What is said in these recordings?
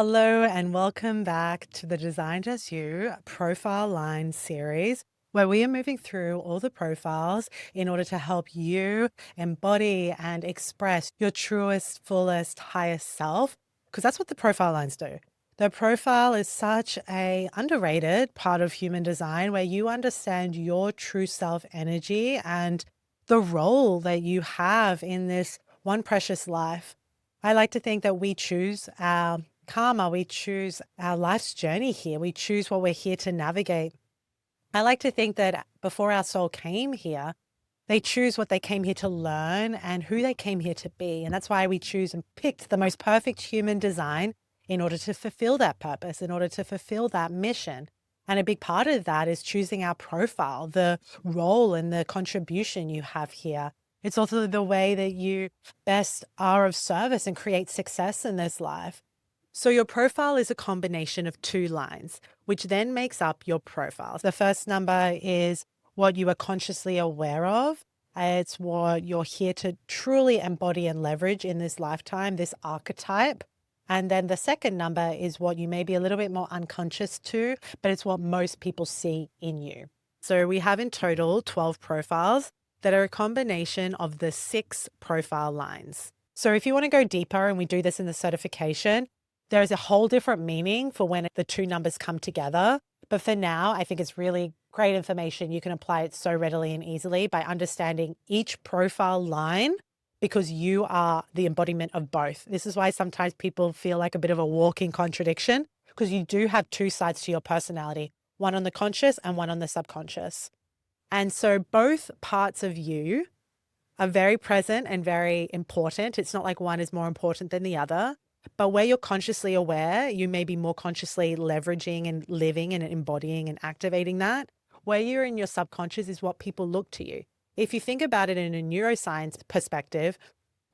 Hello and welcome back to the Design Just You profile line series, where we are moving through all the profiles in order to help you embody and express your truest, fullest, highest self, because that's what the profile lines do. The profile is such a underrated part of human design where you understand your true self energy and the role that you have in this one precious life. I like to think that we choose our karma, we choose our life's journey here. We choose what we're here to navigate. I like to think that before our soul came here, they choose what they came here to learn and who they came here to be. And that's why we choose and picked the most perfect human design in order to fulfill that purpose, in order to fulfill that mission. And a big part of that is choosing our profile, the role and the contribution you have here. It's also the way that you best are of service and create success in this life. So your profile is a combination of two lines, which then makes up your profile. The first number is what you are consciously aware of. It's what you're here to truly embody and leverage in this lifetime, this archetype. And then the second number is what you may be a little bit more unconscious to, but it's what most people see in you. So we have in total 12 profiles that are a combination of the 6 profile lines. So if you want to go deeper, and we do this in the certification, there is a whole different meaning for when the two numbers come together. But for now, I think it's really great information. You can apply it so readily and easily by understanding each profile line because you are the embodiment of both. This is why sometimes people feel like a bit of a walking contradiction because you do have two sides to your personality, one on the conscious and one on the subconscious. And so both parts of you are very present and very important. It's not like one is more important than the other. But where you're consciously aware, you may be more consciously leveraging and living and embodying and activating that. Where you're in your subconscious is what people look to you. If you think about it in a neuroscience perspective,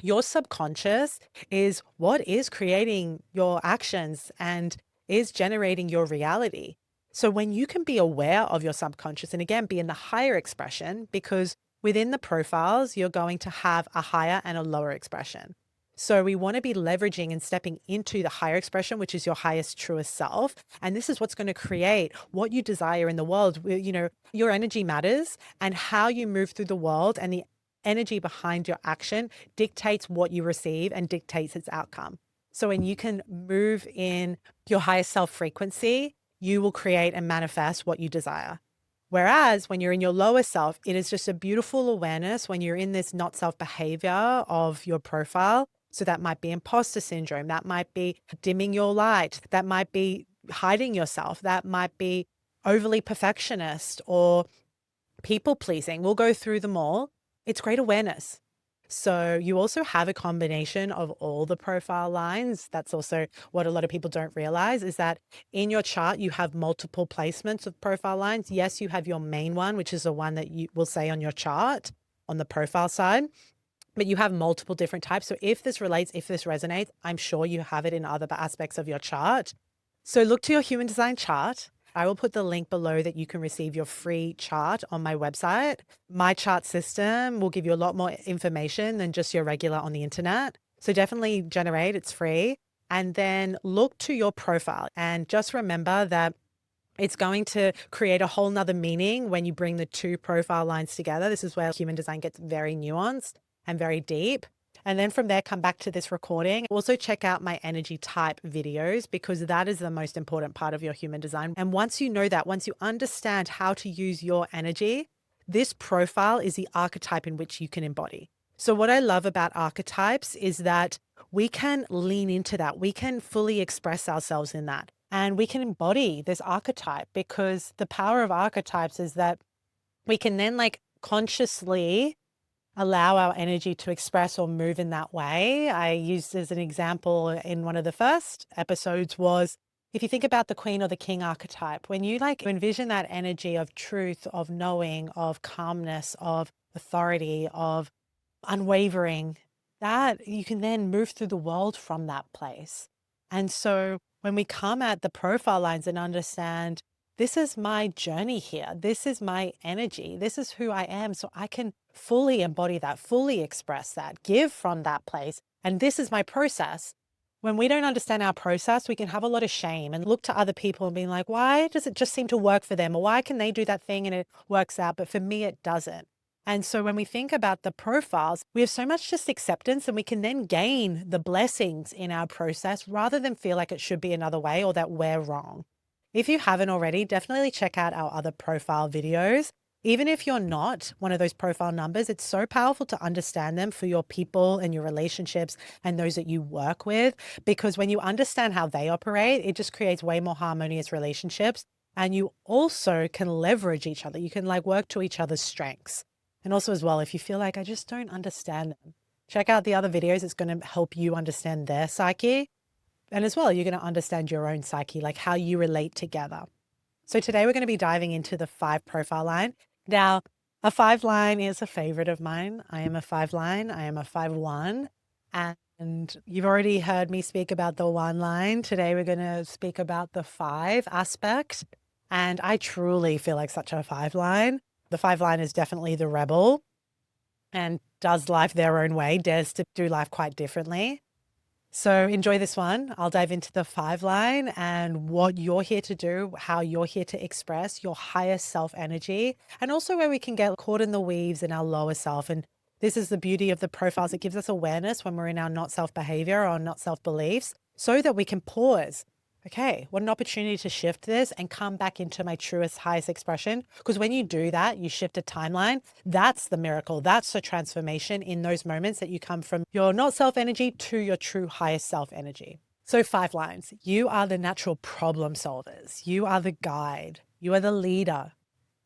your subconscious is what is creating your actions and is generating your reality. So when you can be aware of your subconscious and again, be in the higher expression, because within the profiles, you're going to have a higher and a lower expression. So we want to be leveraging and stepping into the higher expression, which is your highest, truest self. And this is what's going to create what you desire in the world. You know, your energy matters and how you move through the world and the energy behind your action dictates what you receive and dictates its outcome. So when you can move in your highest self frequency, you will create and manifest what you desire. Whereas when you're in your lower self, it is just a beautiful awareness when you're in this not self behavior of your profile. So that might be imposter syndrome. That might be dimming your light. That might be hiding yourself. That might be overly perfectionist or people pleasing. We'll go through them all. It's great awareness. So you also have a combination of all the profile lines. That's also what a lot of people don't realize is that in your chart, you have multiple placements of profile lines. Yes, you have your main one, which is the one that you will say on your chart on the profile side, but you have multiple different types. So if this relates, if this resonates, I'm sure you have it in other aspects of your chart. So look to your human design chart. I will put the link below that you can receive your free chart on my website. My chart system will give you a lot more information than just your regular on the internet. So definitely generate, it's free. And then look to your profile and just remember that it's going to create a whole nother meaning when you bring the two profile lines together. This is where human design gets very nuanced and very deep. And then from there, come back to this recording. Also check out my energy type videos because that is the most important part of your human design. And once you know that, once you understand how to use your energy, this profile is the archetype in which you can embody. So what I love about archetypes is that we can lean into that. We can fully express ourselves in that. And we can embody this archetype because the power of archetypes is that we can then consciously allow our energy to express or move in that way. I used as an example in one of the first episodes was if you think about the queen or the king archetype, when you envision that energy of truth, of knowing, of calmness, of authority, of unwavering, that you can then move through the world from that place. And so when we come at the profile lines and understand this is my journey here, this is my energy, this is who I am, so I can fully embody that, fully express that, give from that place. And this is my process. When we don't understand our process, we can have a lot of shame and look to other people and be like, why does it just seem to work for them? Or why can they do that thing and it works out, but for me, it doesn't? And so when we think about the profiles, we have so much just acceptance, and we can then gain the blessings in our process rather than feel like it should be another way or that we're wrong. If you haven't already, definitely check out our other profile videos. Even if you're not one of those profile numbers, it's so powerful to understand them for your people and your relationships and those that you work with. Because when you understand how they operate, it just creates way more harmonious relationships. And you also can leverage each other. You can like work to each other's strengths. And also as well, if you feel like I just don't understand them, check out the other videos. It's going to help you understand their psyche. And as well, you're going to understand your own psyche, like how you relate together. So today we're going to be diving into the 5 profile line. Now, a 5 line is a favorite of mine. I am a 5 line. I am a 5-1. And you've already heard me speak about the 1 line. Today we're going to speak about the 5 aspect. And I truly feel like such a 5 line. The 5 line is definitely the rebel and does life their own way, dares to do life quite differently. So enjoy this one. I'll dive into the 5 line and what you're here to do, how you're here to express your higher self energy, and also where we can get caught in the weaves in our lower self. And this is the beauty of the profiles. It gives us awareness when we're in our not self behavior or not self beliefs so that we can pause. Okay, what an opportunity to shift this and come back into my truest, highest expression. Because when you do that, you shift a timeline. That's the miracle. That's the transformation in those moments that you come from your not self energy to your true highest self energy. So 5 lines. You are the natural problem solvers. You are the guide. You are the leader.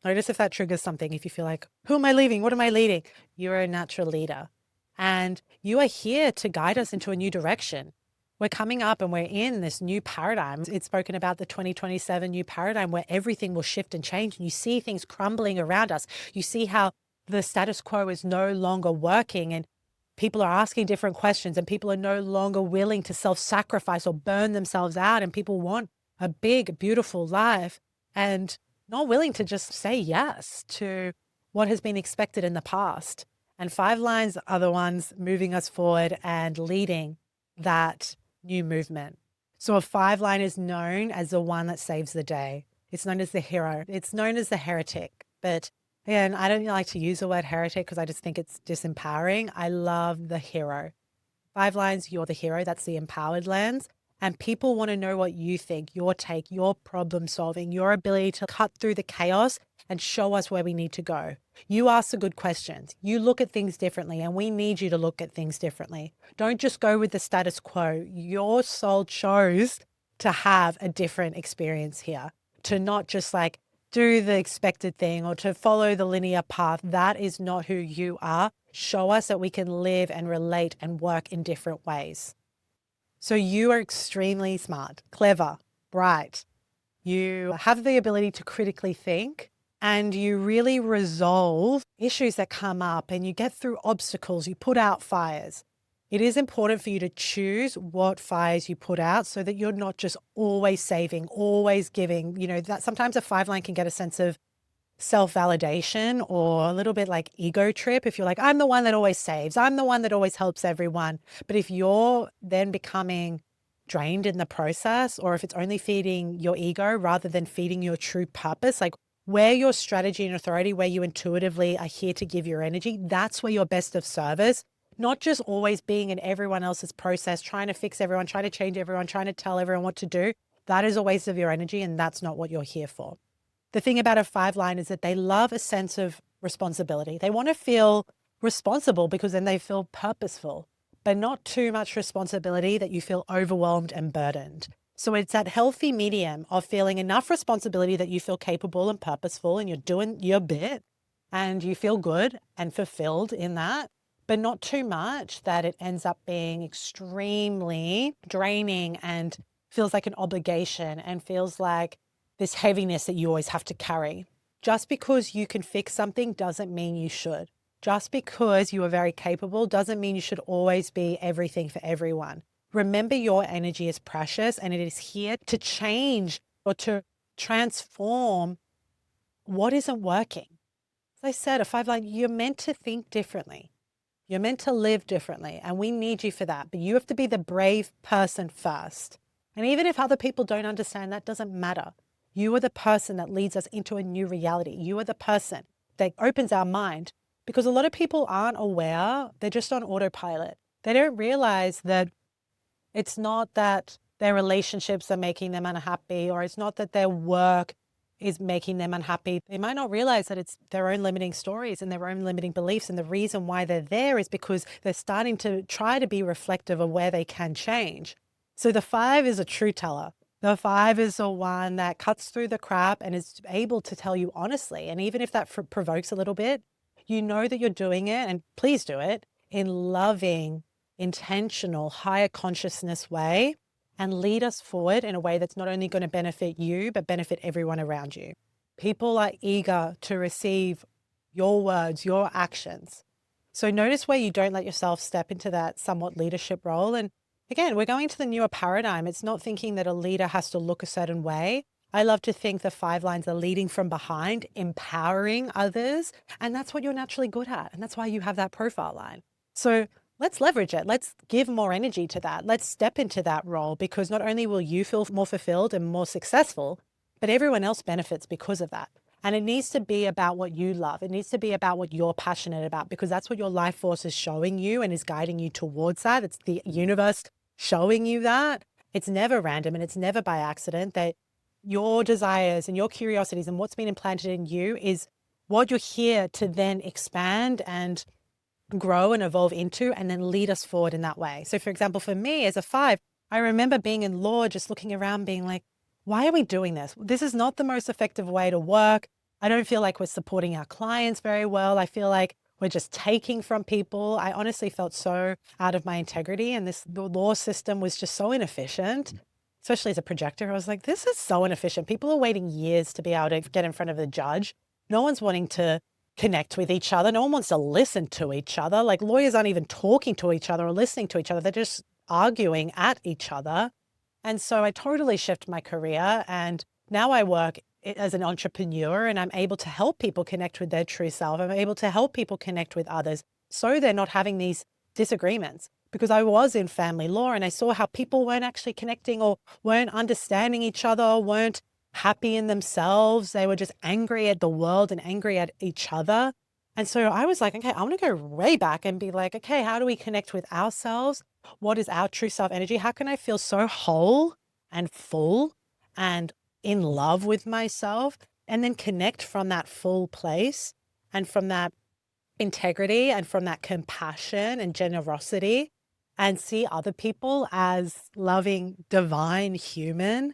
Notice if that triggers something. If you feel like, who am I leading? What am I leading? You are a natural leader. And you are here to guide us into a new direction. We're coming up and we're in this new paradigm. It's spoken about the 2027 new paradigm where everything will shift and change. And you see things crumbling around us. You see how the status quo is no longer working, and people are asking different questions, and people are no longer willing to self-sacrifice or burn themselves out. And people want a big, beautiful life and not willing to just say yes to what has been expected in the past. And 5 lines are the ones moving us forward and leading that new movement. So a 5 line is known as the one that saves the day. It's known as the hero. It's known as the heretic. But again, I don't like to use the word heretic because I just think it's disempowering. I love the hero. 5 lines, you're the hero. That's the empowered lens. And people want to know what you think, your take, your problem solving, your ability to cut through the chaos and show us where we need to go. You ask the good questions. You look at things differently, and we need you to look at things differently. Don't just go with the status quo. Your soul chose to have a different experience here, to not just like do the expected thing or to follow the linear path. That is not who you are. Show us that we can live and relate and work in different ways. So you are extremely smart, clever, bright. You have the ability to critically think, and you really resolve issues that come up, and you get through obstacles. You put out fires. It is important for you to choose what fires you put out so that you're not just always saving, always giving. You know, that sometimes a 5 line can get a sense of self-validation or a little bit like ego trip. If you're like, I'm the one that always saves, I'm the one that always helps everyone. But if you're then becoming drained in the process, or if it's only feeding your ego rather than feeding your true purpose, like where your strategy and authority, where you intuitively are here to give your energy, that's where you're best of service. Not just always being in everyone else's process, trying to fix everyone, trying to change everyone, trying to tell everyone what to do. That is a waste of your energy, and that's not what you're here for. The thing about a 5 line is that they love a sense of responsibility. They want to feel responsible because then they feel purposeful, but not too much responsibility that you feel overwhelmed and burdened. So it's that healthy medium of feeling enough responsibility that you feel capable and purposeful and you're doing your bit and you feel good and fulfilled in that, but not too much that it ends up being extremely draining and feels like an obligation and feels like this heaviness that you always have to carry. Just because you can fix something doesn't mean you should. Just because you are very capable doesn't mean you should always be everything for everyone. Remember, your energy is precious and it is here to change or to transform what isn't working. As I said, a 5 line, you're meant to think differently. You're meant to live differently, and we need you for that. But you have to be the brave person first. And even if other people don't understand, that doesn't matter. You are the person that leads us into a new reality. You are the person that opens our mind, because a lot of people aren't aware. They're just on autopilot. They don't realize that it's not that their relationships are making them unhappy, or it's not that their work is making them unhappy. They might not realize that it's their own limiting stories and their own limiting beliefs. And the reason why they're there is because they're starting to try to be reflective of where they can change. So the 5 is a true teller. The 5 is the one that cuts through the crap and is able to tell you honestly. And even if that provokes a little bit, you know that you're doing it, and please do it in loving, intentional, higher consciousness way, and lead us forward in a way that's not only going to benefit you, but benefit everyone around you. People are eager to receive your words, your actions. So notice where you don't let yourself step into that somewhat leadership role. And again, we're going to the newer paradigm. It's not thinking that a leader has to look a certain way. I love to think the 5 lines are leading from behind, empowering others. And that's what you're naturally good at. And that's why you have that profile line. So let's leverage it. Let's give more energy to that. Let's step into that role, because not only will you feel more fulfilled and more successful, but everyone else benefits because of that. And it needs to be about what you love. It needs to be about what you're passionate about, because that's what your life force is showing you and is guiding you towards that. It's the universe showing you that. It's never random, and it's never by accident. That your desires and your curiosities and what's been implanted in you is what you're here to then expand and grow and evolve into, and then lead us forward in that way. So for example, for me as a 5, I remember being in law, just looking around being like, why are we doing this? This is not the most effective way to work. I don't feel like we're supporting our clients very well. I feel like we're just taking from people. I honestly felt so out of my integrity, and the law system was just so inefficient, especially as a projector. I was like, this is so inefficient. People are waiting years to be able to get in front of the judge. No one's wanting to connect with each other. No one wants to listen to each other. Like, lawyers aren't even talking to each other or listening to each other. They're just arguing at each other. And so I totally shifted my career, and now I work as an entrepreneur, and I'm able to help people connect with their true self. I'm able to help people connect with others so they're not having these disagreements, because I was in family law and I saw how people weren't actually connecting or weren't understanding each other, weren't happy in themselves. They were just angry at the world and angry at each other. And so I was like, okay, I want to go way back and be like, okay, how do we connect with ourselves? What is our true self energy? How can I feel so whole and full and in love with myself, and then connect from that full place and from that integrity and from that compassion and generosity, and see other people as loving, divine human,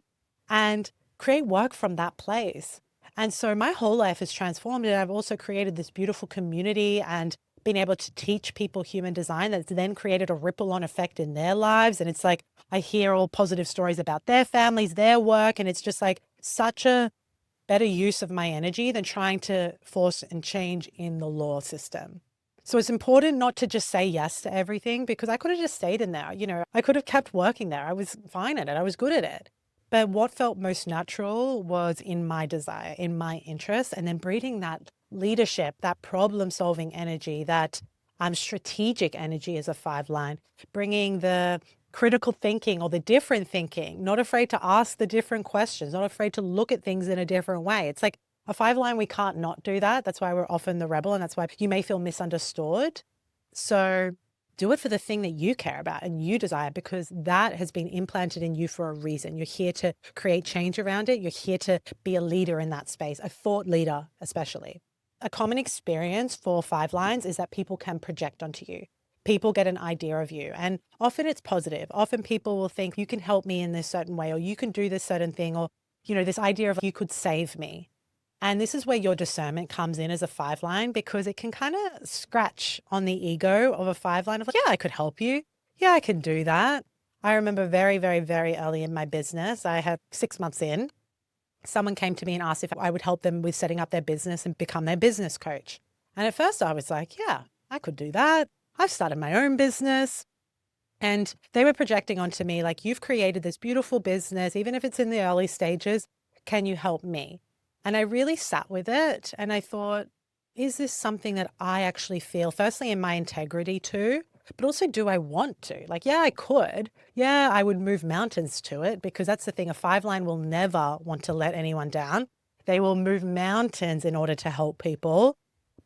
and create work from that place. And so my whole life is transformed, and I've also created this beautiful community and been able to teach people human design that's then created a ripple on effect in their lives. And it's like, I hear all positive stories about their families, their work, and it's just like such a better use of my energy than trying to force and change in the law system. So it's important not to just say yes to everything, because I could have just stayed in there. I could have kept working there. I was fine at it. I was good at it. But what felt most natural was in my desire, in my interest, and then breeding that leadership, that problem solving energy, that strategic energy as a 5 line, bringing the critical thinking or the different thinking, not afraid to ask the different questions, not afraid to look at things in a different way. It's like a 5 line, we can't not do that. That's why we're often the rebel, and that's why you may feel misunderstood. So do it for the thing that you care about and you desire, because that has been implanted in you for a reason. You're here to create change around it. You're here to be a leader in that space, a thought leader especially. A common experience for 5 lines is that people can project onto you. People get an idea of you, and often it's positive. Often people will think, you can help me in this certain way, or you can do this certain thing, or, this idea of you could save me. And this is where your discernment comes in as a 5 line, because it can kind of scratch on the ego of a 5 line of like, yeah, I could help you. Yeah, I can do that. I remember very, very, very early in my business, I had 6 months in, someone came to me and asked if I would help them with setting up their business and become their business coach. And at first I was like, yeah, I could do that. I've started my own business. And they were projecting onto me like, you've created this beautiful business, even if it's in the early stages, can you help me? And I really sat with it and I thought, is this something that I actually feel, firstly, in my integrity too, but also do I want to? Like, yeah, I could. Yeah, I would move mountains to it because that's the thing. A five line will never want to let anyone down. They will move mountains in order to help people.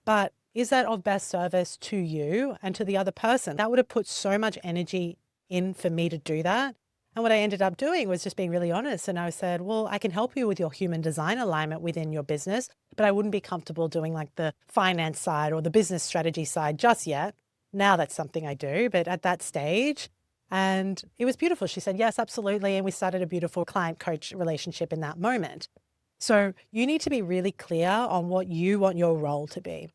But is that of best service to you and to the other person? That would have put so much energy in for me to do that. And what I ended up doing was just being really honest. And I said, well, I can help you with your human design alignment within your business, but I wouldn't be comfortable doing like the finance side or the business strategy side just yet. Now that's something I do, but at that stage, and it was beautiful. She said, yes, absolutely. And we started a beautiful client coach relationship in that moment. So you need to be really clear on what you want your role to be.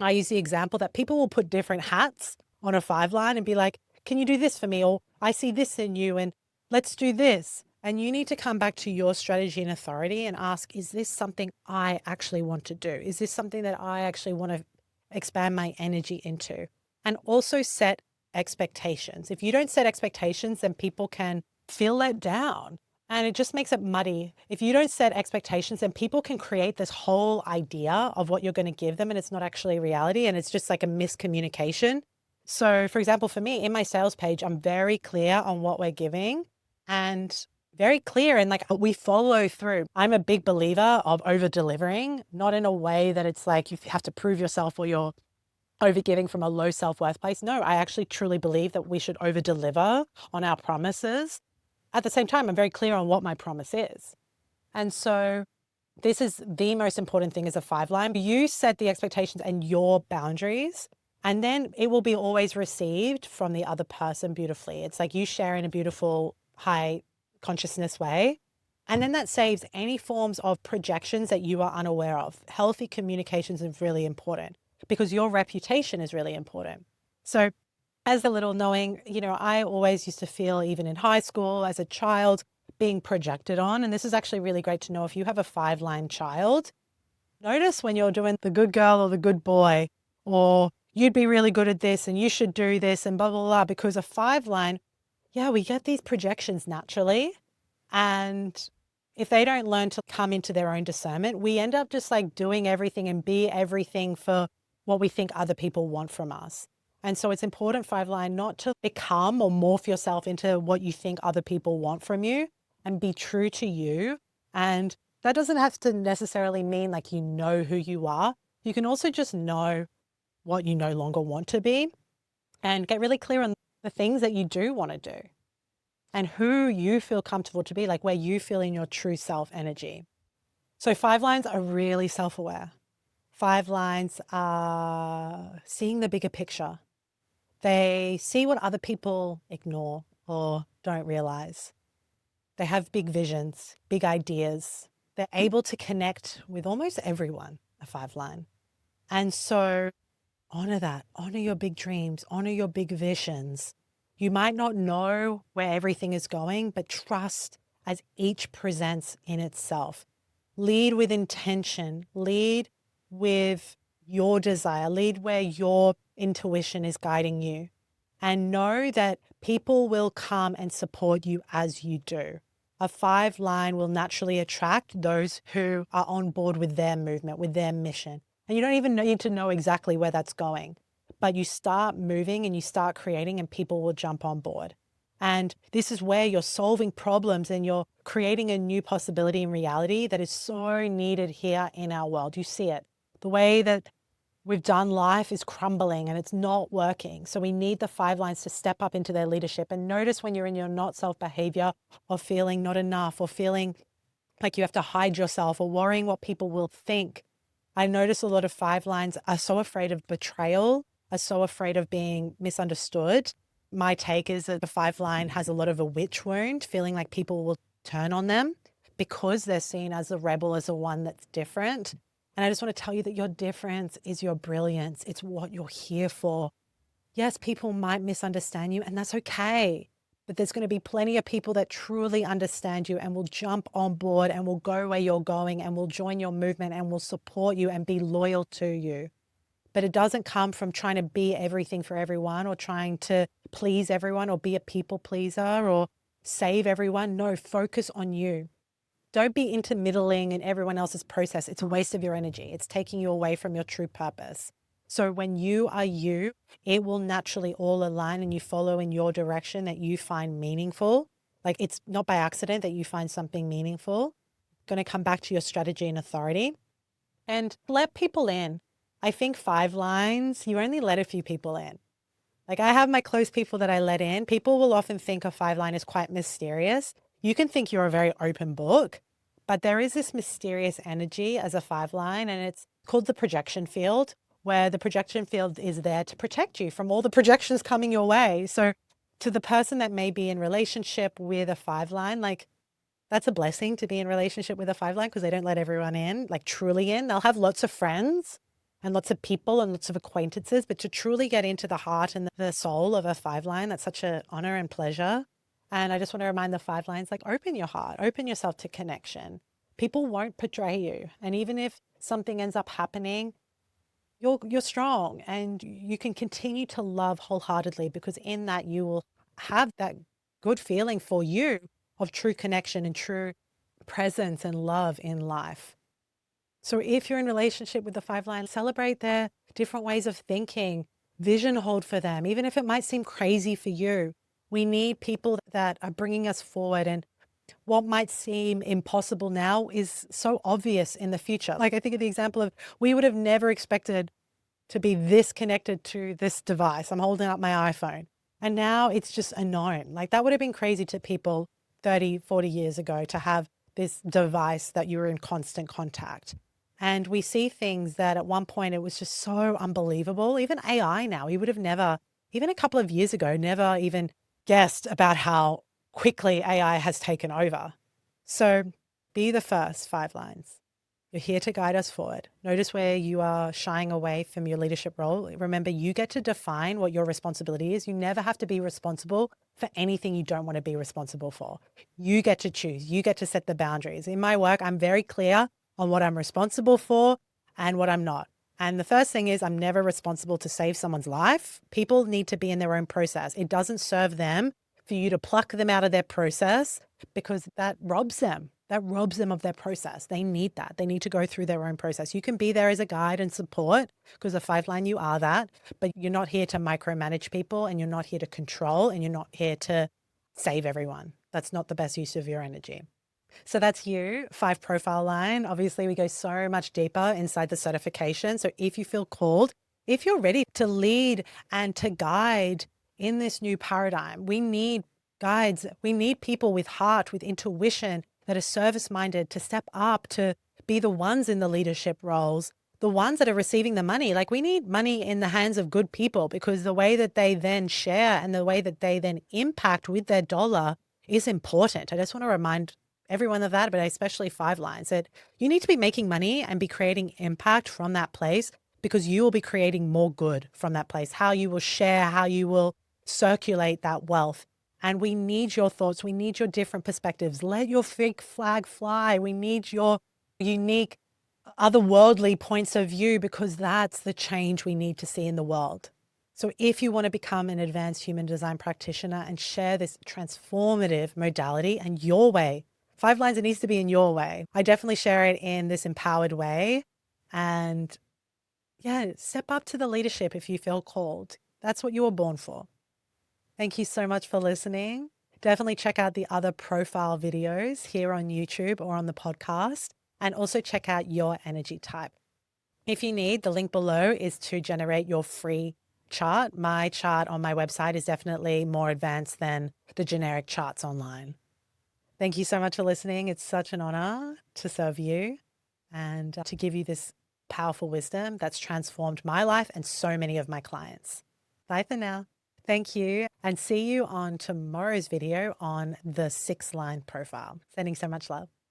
I use the example that people will put different hats on a five line and be like, can you do this for me? Or I see this in you and let's do this. And you need to come back to your strategy and authority and ask, is this something I actually want to do? Is this something that I actually want to expand my energy into? And also set expectations. If you don't set expectations, then people can feel let down. And it just makes it muddy. If you don't set expectations, then people can create this whole idea of what you're going to give them, and it's not actually reality, and it's just like a miscommunication. So, for example, for me, in my sales page, I'm very clear on what we're giving and very clear, and like we follow through. I'm a big believer of over delivering, not in a way that it's like you have to prove yourself or you're over giving from a low self-worth place. No, I actually truly believe that we should over deliver on our promises. At the same time, I'm very clear on what my promise is. And so this is the most important thing as a five line. You set the expectations and your boundaries, and then it will be always received from the other person beautifully. It's like you share in a beautiful, high consciousness way. And then that saves any forms of projections that you are unaware of. Healthy communications is really important because your reputation is really important. So as a little knowing, I always used to feel, even in high school as a child, being projected on. And this is actually really great to know if you have a five line child. Notice when you're doing the good girl or the good boy, or you'd be really good at this and you should do this and blah, blah, blah, because a five line, yeah, we get these projections naturally. And if they don't learn to come into their own discernment, we end up just like doing everything and be everything for what we think other people want from us. And so it's important, five line, not to become or morph yourself into what you think other people want from you, and be true to you. And that doesn't have to necessarily mean like you know who you are. You can also just know what you no longer want to be and get really clear on the things that you do want to do and who you feel comfortable to be, like where you feel in your true self energy. So five lines are really self-aware. Five lines are seeing the bigger picture. They see what other people ignore or don't realize. They have big visions, big ideas. They're able to connect with almost everyone, a five line. And so honor that, honor your big dreams, honor your big visions. You might not know where everything is going, but trust as each presents in itself. Lead with intention, lead with your desire, lead where your intuition is guiding you, and know that people will come and support you as you do. A five line will naturally attract those who are on board with their movement, with their mission. And you don't even need to know exactly where that's going, but you start moving and you start creating and people will jump on board. And this is where you're solving problems and you're creating a new possibility in reality that is so needed here in our world. You see it. The way that we've done life is crumbling and it's not working. So we need the five lines to step up into their leadership. And notice when you're in your not self behavior or feeling not enough or feeling like you have to hide yourself or worrying what people will think. I notice a lot of five lines are so afraid of betrayal, are so afraid of being misunderstood. My take is that the five line has a lot of a witch wound, feeling like people will turn on them because they're seen as a rebel, as a one that's different. And I just want to tell you that your difference is your brilliance. It's what you're here for. Yes, people might misunderstand you, and that's okay. But there's going to be plenty of people that truly understand you and will jump on board and will go where you're going and will join your movement and will support you and be loyal to you. But it doesn't come from trying to be everything for everyone or trying to please everyone or be a people pleaser or save everyone. No, focus on you. Don't be intermiddling in everyone else's process. It's a waste of your energy. It's taking you away from your true purpose. So when you are you, it will naturally all align and you follow in your direction that you find meaningful. Like it's not by accident that you find something meaningful. Going to come back to your strategy and authority and let people in. I think 5 lines, you only let a few people in. Like I have my close people that I let in. People will often think a 5 line is quite mysterious. You can think you're a very open book, but there is this mysterious energy as a 5 line, and it's called the projection field, where the projection field is there to protect you from all the projections coming your way. So to the person that may be in relationship with a 5 line, like that's a blessing to be in relationship with a 5 line because they don't let everyone in, like truly in. They'll have lots of friends and lots of people and lots of acquaintances, but to truly get into the heart and the soul of a 5 line, that's such an honor and pleasure. And I just want to remind the 5 lines, like open your heart, open yourself to connection. People won't betray you. And even if something ends up happening, you're strong and you can continue to love wholeheartedly because in that you will have that good feeling for you of true connection and true presence and love in life. So if you're in relationship with the 5 line, celebrate their different ways of thinking, vision hold for them, even if it might seem crazy for you. We need people that are bringing us forward, and what might seem impossible now is so obvious in the future. Like I think of the example of we would have never expected to be this connected to this device. I'm holding up my iPhone and now it's just a known. Like that would have been crazy to people 30, 40 years ago to have this device that you were in constant contact. And we see things that at one point it was just so unbelievable. Even AI now, we would have never, even a couple of years ago, never even guessed about how quickly AI has taken over. So be the first 5 lines. You're here to guide us forward. Notice where you are shying away from your leadership role. Remember, you get to define what your responsibility is. You never have to be responsible for anything you don't want to be responsible for. You get to choose. You get to set the boundaries. In my work, I'm very clear on what I'm responsible for and what I'm not. And the first thing is I'm never responsible to save someone's life. People need to be in their own process. It doesn't serve them for you to pluck them out of their process because that robs them. That robs them of their process. They need that. They need to go through their own process. You can be there as a guide and support because a 5 line, you are that, but you're not here to micromanage people and you're not here to control and you're not here to save everyone. That's not the best use of your energy. So that's you, 5 profile line. Obviously, we go so much deeper inside the certification. So if you feel called, if you're ready to lead and to guide in this new paradigm, we need guides. We need people with heart, with intuition, that are service-minded to step up, to be the ones in the leadership roles, the ones that are receiving the money. Like we need money in the hands of good people because the way that they then share and the way that they then impact with their dollar is important. I just want to remind everyone of that, but especially 5 lines, that you need to be making money and be creating impact from that place because you will be creating more good from that place. How you will share, how you will circulate that wealth. And we need your thoughts. We need your different perspectives. Let your fake flag fly. We need your unique, otherworldly points of view because that's the change we need to see in the world. So if you want to become an advanced human design practitioner and share this transformative modality and your way, 5 lines, it needs to be in your way. I definitely share it in this empowered way. And yeah, step up to the leadership if you feel called. That's what you were born for. Thank you so much for listening. Definitely check out the other profile videos here on YouTube or on the podcast, and also check out your energy type. If you need, the link below is to generate your free chart. My chart on my website is definitely more advanced than the generic charts online. Thank you so much for listening. It's such an honor to serve you and to give you this powerful wisdom that's transformed my life and so many of my clients. Bye for now. Thank you, and see you on tomorrow's video on the 6 line profile. Sending so much love.